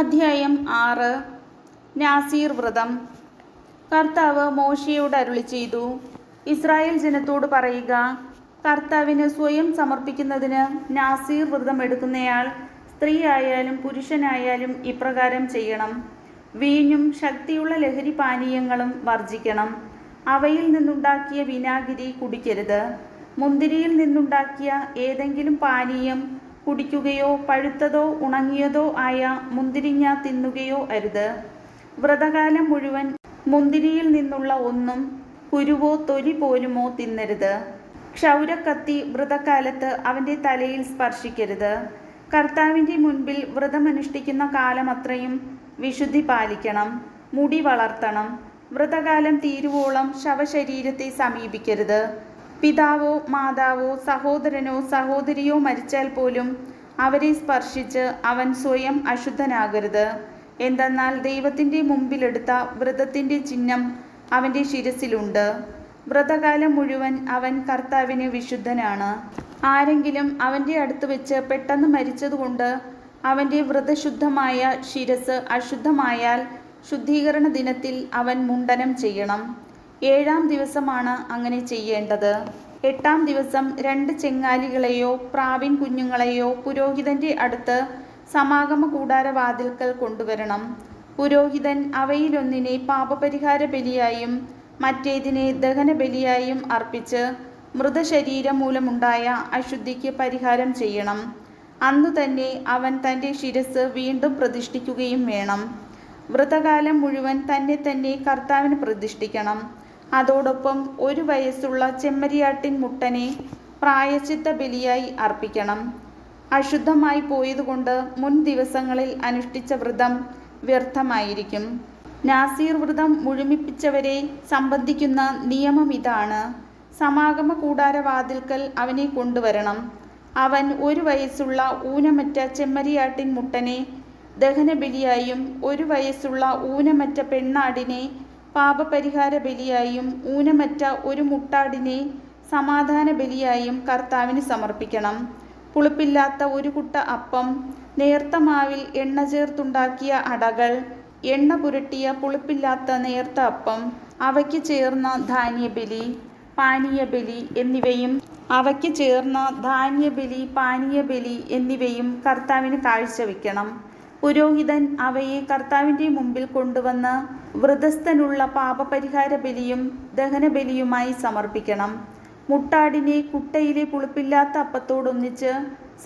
അധ്യായം 6. നാസീർ വ്രതം. കർത്താവ് മോശെയോട് അരുളിച്ചെയ്തു, ഇസ്രായേൽ ജനത്തോട് പറയുക, കർത്താവിന് സ്വയം സമർപ്പിക്കുന്നതിന് നാസീർ വ്രതം എടുക്കുന്നയാൾ സ്ത്രീയായാലും പുരുഷനായാലും ഇപ്രകാരം ചെയ്യണം. വീഞ്ഞും ശക്തിയുള്ള ലഹരി പാനീയങ്ങളും വർജിക്കണം. അവയിൽ നിന്നുണ്ടാക്കിയ വിനാഗിരി കുടിക്കരുത്. മുന്തിരിയിൽ നിന്നുണ്ടാക്കിയ ഏതെങ്കിലും പാനീയം കുടിക്കുകയോ പഴുത്തതോ ഉണങ്ങിയതോ ആയ മുന്തിരിങ്ങ തിന്നുകയോ അരുത്. വ്രതകാലം മുഴുവൻ മുന്തിരിയിൽ നിന്നുള്ള ഒന്നും കുരുവോ തൊലി പോലുമോ തിന്നരുത്. ക്ഷൗരക്കത്തി വ്രതകാലത്ത് അവൻ്റെ തലയിൽ സ്പർശിക്കരുത്. കർത്താവിൻ്റെ മുൻപിൽ വ്രതമനുഷ്ഠിക്കുന്ന കാലമത്രയും വിശുദ്ധി പാലിക്കണം. മുടി വളർത്തണം. വ്രതകാലം തീരുവോളം ശവശരീരത്തെ സമീപിക്കരുത്. പിതാവോ മാതാവോ സഹോദരനോ സഹോദരിയോ മരിച്ചാൽ പോലും അവരെ സ്പർശിച്ച് അവൻ സ്വയം അശുദ്ധനാകരുത്. എന്തെന്നാൽ ദൈവത്തിൻ്റെ മുമ്പിലെടുത്ത വ്രതത്തിൻ്റെ ചിഹ്നം അവൻ്റെ ശിരസിലുണ്ട്. വ്രതകാലം മുഴുവൻ അവൻ കർത്താവിന് വിശുദ്ധനാണ്. ആരെങ്കിലും അവൻ്റെ അടുത്ത് വെച്ച് പെട്ടെന്ന് മരിച്ചതുകൊണ്ട് അവൻ്റെ വ്രതശുദ്ധമായ ശിരസ് അശുദ്ധമായാൽ ശുദ്ധീകരണ ദിനത്തിൽ അവൻ മുണ്ഡനം ചെയ്യണം. 7-ാം ദിവസമാണ് അങ്ങനെ ചെയ്യേണ്ടത്. 8-ാം ദിവസം 2 ചെങ്ങാലികളെയോ പ്രാവിൻ കുഞ്ഞുങ്ങളെയോ പുരോഹിതൻ്റെ അടുത്ത് സമാഗമ കൂടാരവാതിൽക്കൽ കൊണ്ടുവരണം. പുരോഹിതൻ അവയിലൊന്നിനെ പാപപരിഹാര ബലിയായും മറ്റേതിനെ ദഹനബലിയായും അർപ്പിച്ച് മൃതശരീരം മൂലമുണ്ടായ അശുദ്ധിക്ക് പരിഹാരം ചെയ്യണം. അന്നു തന്നെ അവൻ തൻ്റെ ശിരസ് വീണ്ടും പ്രതിഷ്ഠിക്കുകയും വേണം. വ്രതകാലം മുഴുവൻ തന്നെ കർത്താവിന് പ്രതിഷ്ഠിക്കണം. അതോടൊപ്പം 1 വയസ്സുള്ള ചെമ്മരിയാട്ടിൻ മുട്ടനെ പ്രായശ്ചിത്ത ബലിയായി അർപ്പിക്കണം. അശുദ്ധമായി പോയതുകൊണ്ട് മുൻ ദിവസങ്ങളിൽ അനുഷ്ഠിച്ച വ്രതം വ്യർത്ഥമായിരിക്കും. നാസീർ വ്രതം മുഴുമിപ്പിച്ചവരെ സംബന്ധിക്കുന്ന നിയമം ഇതാണ്. സമാഗമ കൂടാരവാതിൽക്കൽ അവനെ കൊണ്ടുവരണം. അവൻ 1 വയസ്സുള്ള ഊനമറ്റ ചെമ്മരിയാട്ടിൻ മുട്ടനെ ദഹനബലിയായും 1 വയസ്സുള്ള ഊനമറ്റ പെണ്ണാടിനെ പാപപരിഹാര ബലിയായും ഊനമറ്റ 1 മുട്ടാടിനെ സമാധാന ബലിയായും കർത്താവിന് സമർപ്പിക്കണം. പുളിപ്പില്ലാത്ത 1 കുട്ട അപ്പം, നേർത്ത മാവിൽ എണ്ണ ചേർത്തുണ്ടാക്കിയ അടകൾ, എണ്ണ പുരട്ടിയ പുളിപ്പില്ലാത്ത നേർത്ത അപ്പം, അവയ്ക്ക് ചേർന്ന ധാന്യബലി പാനീയബലി എന്നിവയും കർത്താവിന് കാഴ്ചവെക്കണം. പുരോഹിതൻ അവയെ കർത്താവിൻ്റെ മുമ്പിൽ കൊണ്ടുവന്ന് വ്രതസ്ഥനുള്ള പാപപരിഹാര ബലിയും ദഹനബലിയുമായി സമർപ്പിക്കണം. മുട്ടാടിനെ കുട്ടയിലെ പുളിപ്പില്ലാത്ത അപ്പത്തോടൊന്നിച്ച്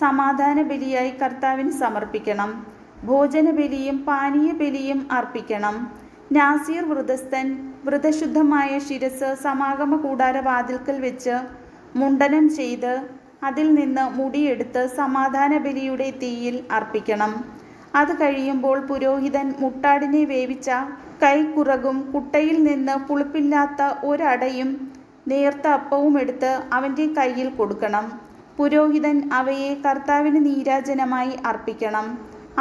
സമാധാന ബലിയായി കർത്താവിന് സമർപ്പിക്കണം. ഭോജനബലിയും പാനീയ ബലിയും അർപ്പിക്കണം. നാസീർ വ്രതസ്ഥൻ വ്രതശുദ്ധമായ ശിരസ് സമാഗമ കൂടാരവാതിൽക്കൽ വെച്ച് മുണ്ഡനം ചെയ്ത് അതിൽ നിന്ന് മുടിയെടുത്ത് സമാധാന ബലിയുടെ തീയിൽ അർപ്പിക്കണം. അത് കഴിയുമ്പോൾ പുരോഹിതൻ മുട്ടാടിനെ വേവിച്ച കൈക്കുറകും കുട്ടയിൽ നിന്ന് പുളിപ്പില്ലാത്ത 1 അടയും നേർത്ത അപ്പവും എടുത്ത് അവൻ്റെ കയ്യിൽ കൊടുക്കണം. പുരോഹിതൻ അവയെ കർത്താവിന് നീരാജനമായി അർപ്പിക്കണം.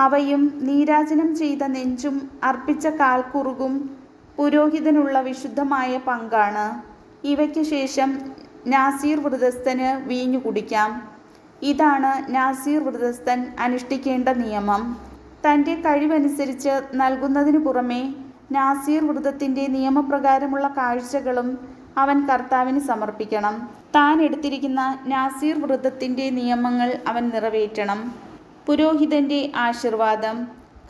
അവയും നീരാജനം ചെയ്ത നെഞ്ചും അർപ്പിച്ച കാൽക്കുറുകും പുരോഹിതനുള്ള വിശുദ്ധമായ പങ്കാണ്. ഇവയ്ക്ക് ശേഷം നാസീർ വ്രതസ്ഥന് വീഞ്ഞു കുടിക്കാം. ഇതാണ് നാസീർ വ്രതസ്ഥൻ അനുഷ്ഠിക്കേണ്ട നിയമം. തൻ്റെ കഴിവനുസരിച്ച് നൽകുന്നതിനു പുറമെ നാസീർ വ്രതത്തിൻ്റെ നിയമപ്രകാരമുള്ള കാഴ്ചകളും അവൻ കർത്താവിന് സമർപ്പിക്കണം. താൻ എടുത്തിരിക്കുന്ന നാസീർ വ്രതത്തിൻ്റെ നിയമങ്ങൾ അവൻ നിറവേറ്റണം. പുരോഹിതൻ്റെ ആശീർവാദം.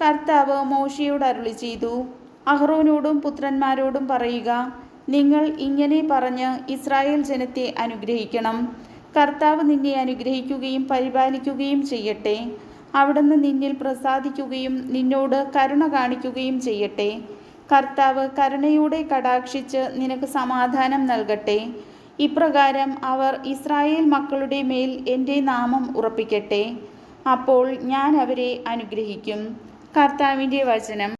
കർത്താവ് മോശെയോട് അരുളിച്ചെയ്തു, അഹ്റോനോടും പുത്രന്മാരോടും പറയുക, നിങ്ങൾ ഇങ്ങനെ പറഞ്ഞ് ഇസ്രായേൽ ജനത്തെ അനുഗ്രഹിക്കണം. കർത്താവ് നിന്നെ അനുഗ്രഹിക്കുകയും പരിപാലിക്കുകയും ചെയ്യട്ടെ. അവിടുന്ന് നിന്നിൽ പ്രസാദിക്കുകയും നിന്നോട് കരുണ കാണിക്കുകയും ചെയ്യട്ടെ. കർത്താവ് കരുണയോടെ കടാക്ഷിച്ച് നിനക്ക് സമാധാനം നൽകട്ടെ. ഇപ്രകാരം അവർ ഇസ്രായേൽ മക്കളുടെ മേൽ എൻ്റെ നാമം ഉറപ്പിക്കട്ടെ. അപ്പോൾ ഞാൻ അവരെ അനുഗ്രഹിക്കും. കർത്താവിൻ്റെ വചനം.